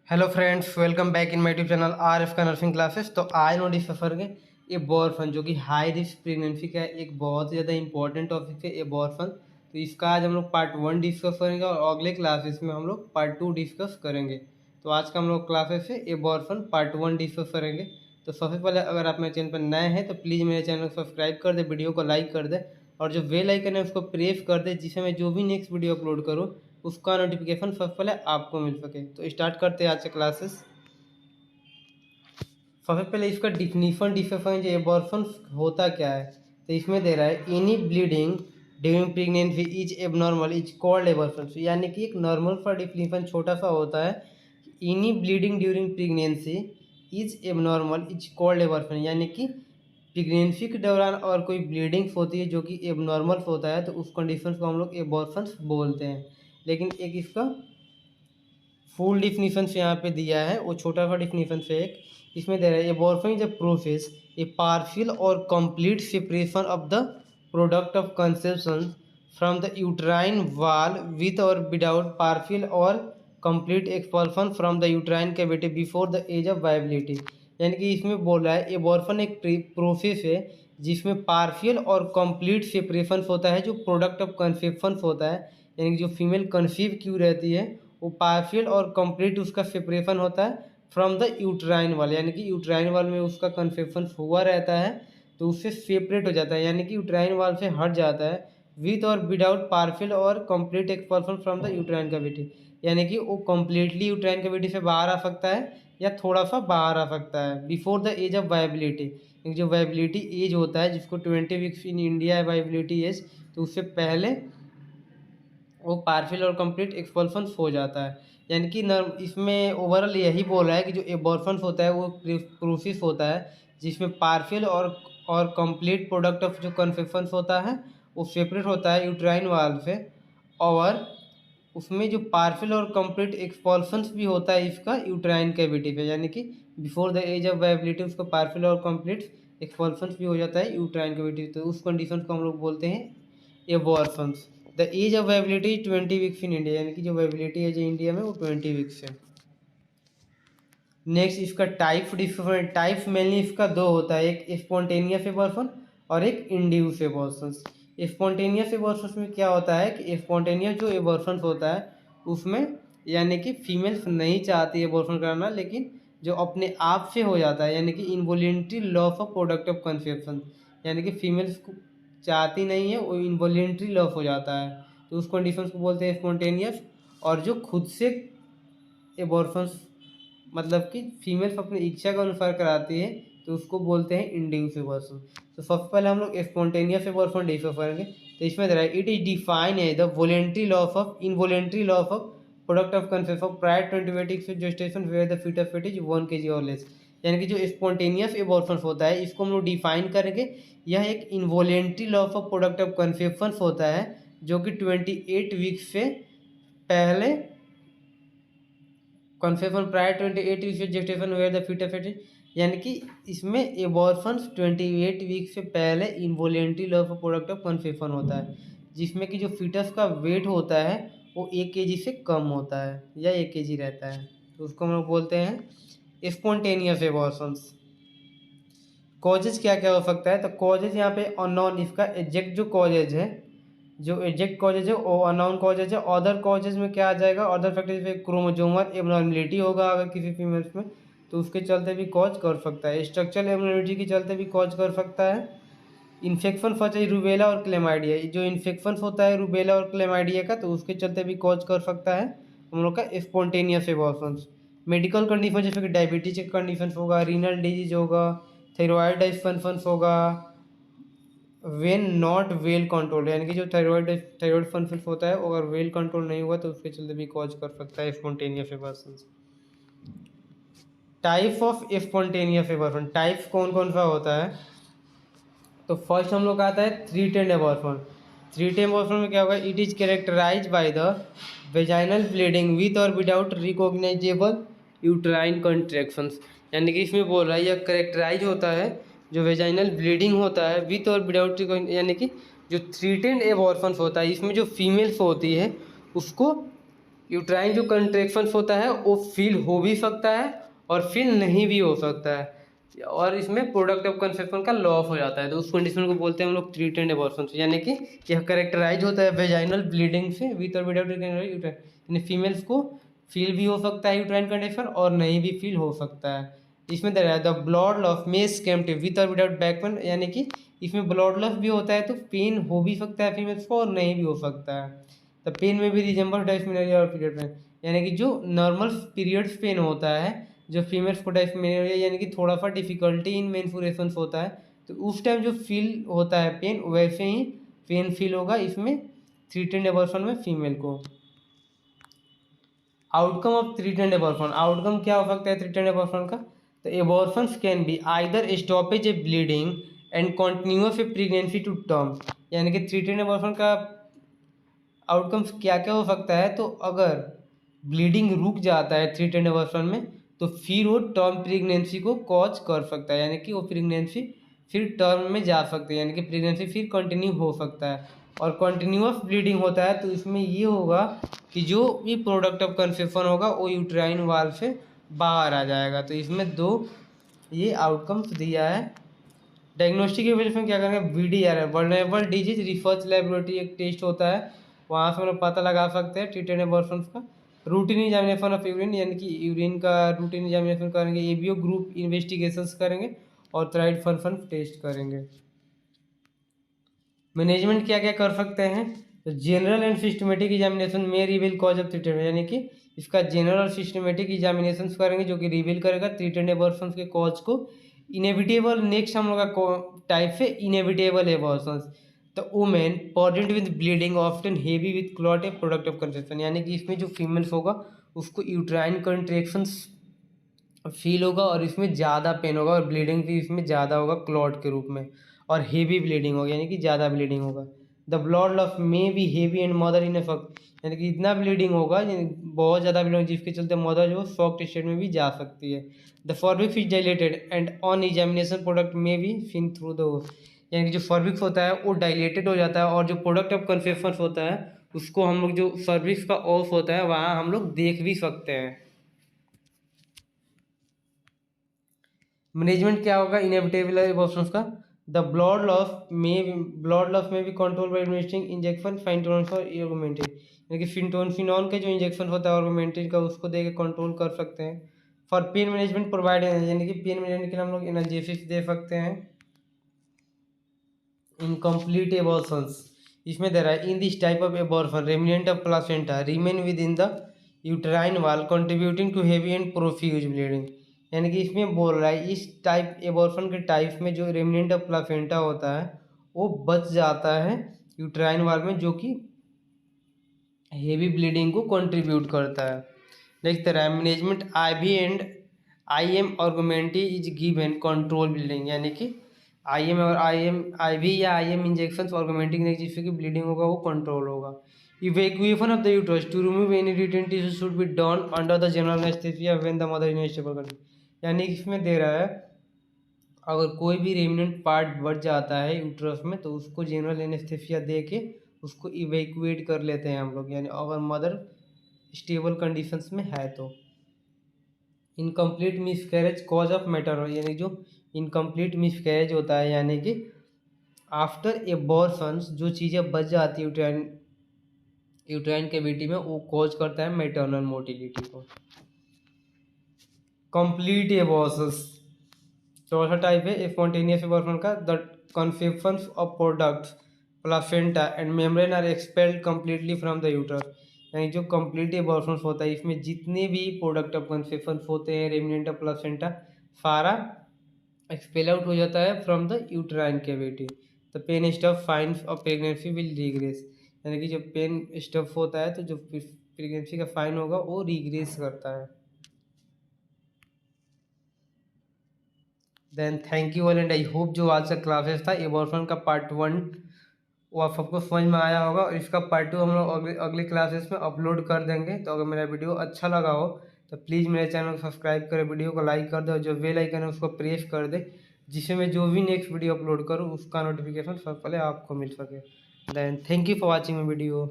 Hello friends, welcome back in my YouTube channel R F का nursing classes. तो आज हम डिस्कस करेंगे एबॉर्फन, जो कि हाई रिस्क प्रेगनेंसी का एक बहुत ज़्यादा इंपॉर्टेंट टॉपिक है एबॉर्फन। तो इसका आज हम लोग पार्ट 1 डिस्कस करेंगे और अगले क्लासेस में हम लोग पार्ट 2 डिस्कस करेंगे। तो आज का हम लोग क्लासेस है एबॉर्फन पार्ट 1 डिस्कस करेंगे। तो सबसे पहले अगर आप मेरे चैनल पर नए हैं तो प्लीज़ मेरे चैनल को सब्सक्राइब कर दे, वीडियो को लाइक कर दे और जो बेल आइकन है उसको प्रेस कर दे, जिससे मैं जो भी नेक्स्ट वीडियो अपलोड करूँ उसका नोटिफिकेशन सबसे पहले आपको मिल सके। तो स्टार्ट करते हैं आज से क्लासेस। सबसे पहले इसका डिफिनीशन जो एबॉर्फन होता क्या है, तो इसमें दे रहा है any bleeding during pregnancy is abnormal is called abortion. यानी कि एक नॉर्मल का डिफिनीशन छोटा सा होता है, any bleeding during pregnancy is abnormal is called abortion. यानी कि प्रेगनेंसी के दौरान और कोई ब्लीडिंग्स होती है जो कि एबनॉर्मल होता है तो उस कंडीशन को हम लोग एबॉर्फन बोलते हैं। लेकिन एक इसका फुल डिफिनीशन से यहाँ पे दिया है, वो छोटा सा डिफिनीशन से एक इसमें दे रहा है abortion is a process a partial और complete separation of the product of conception from the uterine wall with और विदाउट पार्शियल और complete expulsion from the uterine cavity before the age of viability. यानी कि इसमें बोल रहा है एबॉर्फन एक प्रोसेस है जिसमें पार्शियल और कंप्लीट सेपरेशन होता है जो प्रोडक्ट ऑफ कंसेप्शन होता है। यानी कि जो फीमेल कंसीव क्यों रहती है वो पार्शियल और कंप्लीट उसका सेपरेशन होता है फ्रॉम द यूट्राइन वाल। यानी कि यूट्राइन वाल में उसका कंसेप्शन हुआ रहता है तो उससे सेपरेट हो जाता है, यानी कि यूट्राइन वाल से हट जाता है विथ और विदाउट पार्शियल और complete expulsion from the uterine cavity. यानी कि वो कम्प्लीटली यूट्राइन कैविटी से बाहर आ सकता है या थोड़ा सा बाहर आ सकता है before the age of viability. जो वायबिलिटी एज होता है जिसको 20 वीक्स इन इंडिया है वायबिलिटी एज, तो उससे पहले वो पार्शियल और कंप्लीट एक्सपल्सन हो जाता है। यानी कि इसमें ओवरऑल यही बोल रहा है कि जो एबॉर्फन होता है वो प्रोसेस होता है जिसमें पार्शियल और कंप्लीट प्रोडक्ट ऑफ जो कन्सेप्शन होता है वो सेपरेट होता है यूट्राइन वाल से, और उसमें जो पार्शियल और कंप्लीट एक्सपल्सन्स भी होता है इसका यूट्राइन कैविटी पे। यानी कि before the age of viability उसका पार्शियल और कंप्लीट एक्सपल्सन्स भी हो जाता है यूट्राइन कैविटी, तो उस कंडीशन को हम लोग बोलते हैं abortions. The age of viability 20 weeks in India, यानी कि जो वायबिलिटी एज है इंडिया में वो 20 वीक्स है। नेक्स्ट इसका डिफरेंट टाइप्स मेनली इसका दो होता है, एक स्पॉन्टेनियस एबॉर्फन और एक इंड्यूस एबॉर्फन। स्पॉन्टेनियस एबॉर्फन में क्या होता है कि स्पॉन्टेनियस जो एबॉर्फन होता है उसमें यानी कि फीमेल्स नहीं चाहती एबॉर्फन कराना, लेकिन जो अपने आप से हो जाता है, यानी कि involuntary loss of product of conception. यानी कि फीमेल्स को चाहती नहीं है, वो इनवॉलेंट्री लॉस हो जाता है, तो उस कंडीशन को बोलते हैं स्पॉन्टेनियस। और जो खुद से एबॉर्फन मतलब कि फीमेल्स अपनी इच्छा के अनुसार कराती है तो उसको बोलते हैं इंड्यूस एबॉर्शन। तो सबसे पहले हम लोग स्पॉन्टेनियस एबॉर्शन डिस्कस करेंगे। तो इसमें दे रहा है इट इज डिफाइन है the voluntary loss of involuntary loss of product of conception prior 20 weeks gestation where the foetus weight is 1 kg और लेस। यानी कि जो स्पॉन्टेनियस एबॉर्शन होता है इसको हम लोग डिफाइन करेंगे, यह एक involuntary loss of product of conception होता है जो कि 28 वीक्स से पहले कॉन्सेप्शन प्रायर 28 वीक से gestation where the foetus fate. यानी कि इसमें एबॉर्फन 28 वीक से पहले involuntary loss of product of conception होता है, जिसमें कि जो फीटस का वेट होता है वो 1 kg से कम होता है या 1 kg रहता है, तो उसको हम लोग बोलते हैं स्पॉन्टेनियस एबॉर्शन। कॉजेज क्या क्या हो सकता है, तो कॉजेज यहाँ पे अननोन, इसका एग्जैक्ट जो कॉजेज है, जो एग्जैक्ट कॉजेज है वो अननोन कॉजेज है। अदर कॉजेज में क्या आ जाएगा, अदर फैक्टर्स में क्रोमोजोमल एबनॉर्मेलिटी होगा अगर किसी फीमेल्स में, तो उसके चलते भी कॉज कर सकता है। स्ट्रक्चरल एबनॉर्मेलिटी के चलते भी कॉज कर सकता है। इन्फेक्शन सच है रूबेला और क्लेमाइडिया, जो इन्फेक्शन होता है रूबेला और क्लेमाइडिया का, तो उसके चलते भी कॉज कर सकता है हम लोग का स्पॉन्टेनियस एबॉर्शन। मेडिकल कंडीशन जैसे कि डायबिटीज के कंडीशन होगा, रीनल डिजीज होगा, थायराइड डिसफंक्शन होगा, वेन नॉट वेल कंट्रोल, यानी कि जो थायराइड फंक्शन होता है अगर वेल कंट्रोल नहीं हुआ तो उसके चलते भी कॉज कर सकता है spontaneous abortion. Type of spontaneous abortion, types कौन कौन सा होता है, तो फर्स्ट हम लोग का आता है 3 10 एबॉर्शन। 3 10 एबॉर्शन में क्या होगा, it is characterise by the vaginal bleeding with और विदाउट रिकॉग्नाइजेबल यूट्राइन कंट्रैक्शंस। यानी कि इसमें बोल रहा है यह कैरेक्टराइज होता है जो वेजाइनल ब्लीडिंग होता है विथ और विदाउट, यानी कि जो 3 10 एबॉर्शन होता है इसमें जो फीमेल्स होती है उसको यूट्राइन जो कंट्रेक्शंस होता है वो फील हो भी सकता है और फील नहीं भी हो सकता है, और इसमें प्रोडक्ट ऑफ कंसेप्शन का लॉस हो जाता है। तो उस कंडीशन को बोलते हैं हम लोग थ्रीटेंड एबॉर्शन, यानी कि यह करेक्टराइज होता है वेजाइनल ब्लीडिंग से विद और विदाउट यूट्राइन, यानी फीमेल्स को फील भी हो सकता है यूट्राइन कंडीशन और नहीं भी फील हो सकता है। इसमें दे रहा है the blood loss may scanty with or without back pain, यानी कि इसमें ब्लड लॉस भी होता है तो पेन हो भी सकता है फीमेल्स को और नहीं भी हो सकता है। द पेन में भी रिजेंबल डायस्मेनोरिया और पीरियड पेन, यानी कि जो नॉर्मल पीरियड्स पेन होता है जो फीमेल्स को डायस्मेनोरिया यानी कि थोड़ा सा डिफिकल्टी इन मेंस्ट्रुएशन होता है, तो उस टाइम जो फील होता है पेन वैसे ही पेन फील होगा इसमें थ्रीटेंड एबॉर्शन में फीमेल को। Outcome of threatened abortion, outcome क्या हो सकता है थ्रीटेंड एबॉर्शन का? तो abortions can be either stoppage a bleeding and continuous a pregnancy to term, यानी कि थ्रीटेंड एबॉर्शन का आउटकम्स क्या क्या हो सकता है? तो अगर ब्लीडिंग रुक जाता है थ्रीटेंड एबॉर्शन में तो फिर वो टर्म प्रेगनेंसी को कॉज कर सकता है, यानी कि वो प्रेगनेंसी फिर टर्म में जा सकती है, यानी कि प्रेगनेंसी फिर कंटिन्यू हो सकता है। और कंटिन्यूअस ब्लीडिंग होता है तो इसमें ये होगा कि जो भी प्रोडक्ट ऑफ कंसेप्शन होगा वो यूट्राइन वाल से बाहर आ जाएगा। तो इसमें दो ये आउटकम्स दिया है। डायग्नोस्टिक एवेल्यूशन में क्या करेंगे? VDR है, वल्नरेबल डिजीज रिसर्च लेबोरेटरी, एक टेस्ट होता है वहाँ से हम लोग पता लगा सकते हैं ट्रीटेड एबॉर्शंस का। रूटीन एग्जामिनेशन ऑफ यूरिन, यानी कि यूरिन का रूटीन एग्जामिनेशन करेंगे, एबीओ ग्रुप इन्वेस्टिगेशंस करेंगे और थ्राइड फंक्शन टेस्ट करेंगे। मैनेजमेंट क्या क्या कर सकते हैं? तो जनरल एंड सिस्टमेटिक एग्जामिनेशन में रिवील कॉज ऑफ थ्रीटेड, यानी कि इसका जनरल और सिस्टमेटिक एग्जामिनेशन करेंगे जो कि रिवील करेगा थ्रीटेड एबॉर्शन के कॉज को। इनेविटेबल नेक्स्ट हम लोग का टाइप है inevitable abortions, the women present with bleeding often heavy with clot A product of conception, यानी कि इसमें जो फीमेल्स होगा उसको यूट्राइन कंट्रेक्शंस फील होगा और इसमें ज़्यादा पेन होगा और ब्लीडिंग भी इसमें ज़्यादा होगा क्लॉट के रूप में, और हेवी ब्लीडिंग होगा यानी कि ज़्यादा ब्लीडिंग होगा। The blood loss may be heavy and mother in effect, यानी कि इतना ब्लीडिंग होगा बहुत ज़्यादा ब्लीडिंग जिसके चलते मदर जो शॉक्ड स्टेट में भी जा सकती है। The cervix is dilated and on examination product में भी फिन थ्रू द, यानी कि जो फॉर्बिक्स होता है वो डायलेटेड हो जाता है और जो प्रोडक्ट ऑफ कंसेप्शन होता है उसको हम लोग जो सर्विक्स का ऑफ होता है वहाँ हम लोग देख भी सकते हैं। मैनेजमेंट क्या होगा इनेविटेबल एबॉर्शंस का? द ब्लड लॉस में भी कंट्रोल बाय एडमिनिस्ट्रिंग इंजेक्शन फाइनटोनिन और ऑगमेंटिन, यानी कि फिनटोनिन के जो इंजेक्शन होता है ऑगमेंटिन का उसको देके कंट्रोल कर सकते हैं। फॉर पेन मैनेजमेंट प्रोवाइड, यानी कि पेन मैनेजमेंट के लिए हम लोग एनाल्जेसिक्स दे सकते हैं। इनकम्प्लीट एबॉर्शंस, इसमें दे रहा है in this type of abortion remnant of placenta remain within the uterine wall contributing to heavy and profuse bleeding, यानी कि इसमें बोल रहा है इस टाइप एबॉर्शन के टाइप में जो रेमिनेंट ऑफ प्लासेंटा होता है वो बच जाता है यूट्राइन वाल में जो कि हेवी ब्लीडिंग को कंट्रीब्यूट करता है। नेक्स्ट रहा है management IV and IM ergometrine is given control bleeding, यानी कि IM और IV या IM इंजेक्शन ऑगमेंटिंग जिससे कि ब्लीडिंग होगा वो कंट्रोल होगा। Evacuation of the uterus to remove any retained tissue should be done under the general anaesthesia when the mother in stable condition, यानी कि इसमें दे रहा है अगर कोई भी रेमिनेंट पार्ट बढ़ जाता है यूट्रस में तो उसको जनरल एनेस्थीसिया दे के उसको इवैक्यूएट कर लेते हैं हम लोग, यानी अगर मदर स्टेबल कंडीशंस में है तो। Incomplete miscarriage cause of maternal, यानी जो इनकम्प्लीट मिसकैरेज होता है यानी कि आफ्टर एबॉर्शंस जो चीज़ें बच जाती है यूट्राइन कैविटी में वो कॉज करता है मैटरनल मोटिलिटी को। कंप्लीट एबॉर्शंस चौथा टाइप है स्पॉन्टेनियस एबॉर्शन का, the conception of products placenta and membrane are expelled completely from the uterus, यानी जो कंप्लीट एबॉर्शन होता है इसमें जितने भी प्रोडक्ट ऑफ कंसेप्शन होते हैं रेमिनेंट ऑफ प्लासेंटा सारा एक्सपेल आउट हो जाता है from the uterine cavity. The pain stuff fines of pregnancy will regress, यानी कि जब पेन स्टफ होता है तो जो प्रेगनेंसी का फाइन होगा वो रिग्रेस करता है। Then thank you all and I hope जो आज का क्लासेस था एबॉर्शन का पार्ट 1 वो आप सबको समझ में आया होगा और इसका पार्ट 2 हम लोग अगले क्लासेस में अपलोड कर देंगे। तो अगर मेरा वीडियो अच्छा लगा हो तो प्लीज़ मेरे चैनल को सब्सक्राइब करें, वीडियो को लाइक कर दे और जो बेल आइकन है उसको प्रेस कर दे जिससे मैं जो भी नेक्स्ट वीडियो अपलोड करूँ उसका नोटिफिकेशन सबसे पहले आपको मिल सके। Then thank you for watching my video.